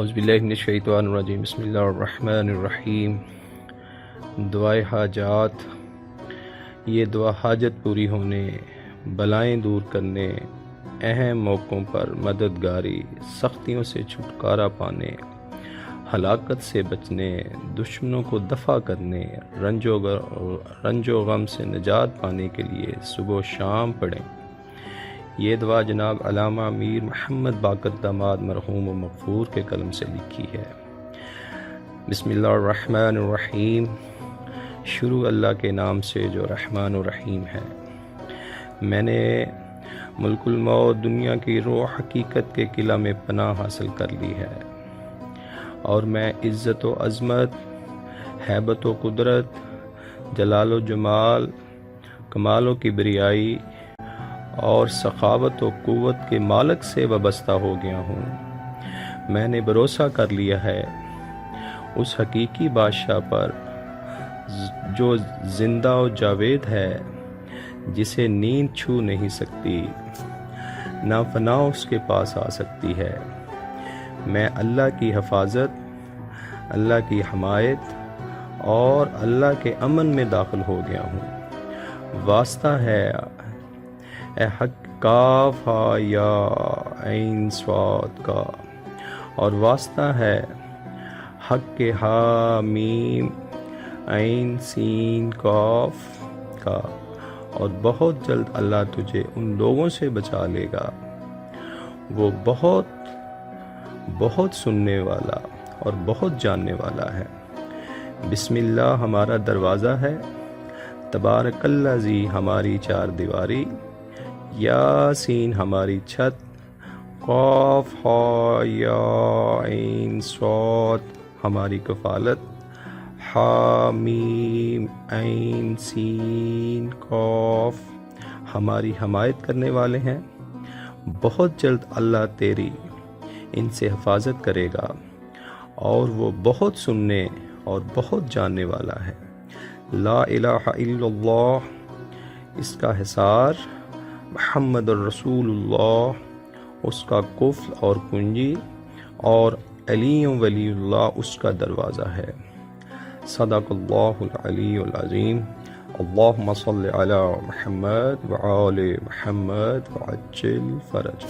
اعوذ باللہ من الشیطان الرجیم بسم اللہ الرحمن الرحیم۔ دعائے حاجات، یہ دعا حاجت پوری ہونے، بلائیں دور کرنے، اہم موقعوں پر مددگاری، سختیوں سے چھٹکارا پانے، ہلاکت سے بچنے، دشمنوں کو دفع کرنے، رنج و غم سے نجات پانے کے لیے صبح و شام پڑھیں۔ یہ دعا جناب علامہ امیر محمد باقر داماد مرحوم و مغفور کے قلم سے لکھی ہے۔ بسم اللہ الرحمن الرحیم۔ شروع اللہ کے نام سے جو رحمان و رحیم ہے۔ میں نے ملک الموت دنیا کی روح حقیقت کے قلعہ میں پناہ حاصل کر لی ہے، اور میں عزت و عظمت، ہیبت و قدرت، جلال و جمال، کمال و کبریائی اور سخاوت و قوت کے مالک سے وابستہ ہو گیا ہوں۔ میں نے بھروسہ کر لیا ہے اس حقیقی بادشاہ پر جو زندہ و جاوید ہے، جسے نیند چھو نہیں سکتی، نہ فنا اس کے پاس آ سکتی ہے۔ میں اللہ کی حفاظت، اللہ کی حمایت اور اللہ کے امن میں داخل ہو گیا ہوں۔ واسطہ ہے اے حق کاف ہا یا عین صاد کا، اور واسطہ ہے حق کے ہا میم عین سین کاف کا، اور بہت جلد اللہ تجھے ان لوگوں سے بچا لے گا۔ وہ بہت سننے والا اور بہت جاننے والا ہے۔ بسم اللہ ہمارا دروازہ ہے، تبارک الذی ہماری چار دیواری، یاسین ہماری چھت، قاف ہا یا عین صاد ہماری کفالت، حامیم عین سین قاف ہماری حمایت کرنے والے ہیں۔ بہت جلد اللہ تیری ان سے حفاظت کرے گا، اور وہ بہت سننے اور بہت جاننے والا ہے۔ لا الہ الا اللہ، اس کا حصار محمد الرسول اللہ، اس کا قفل اور کنجی، اور علی ولی اللہ اس کا دروازہ ہے۔ صدق اللہ العلی العظیم۔ اللہم صل علی محمد وآل محمد وعجل فرج۔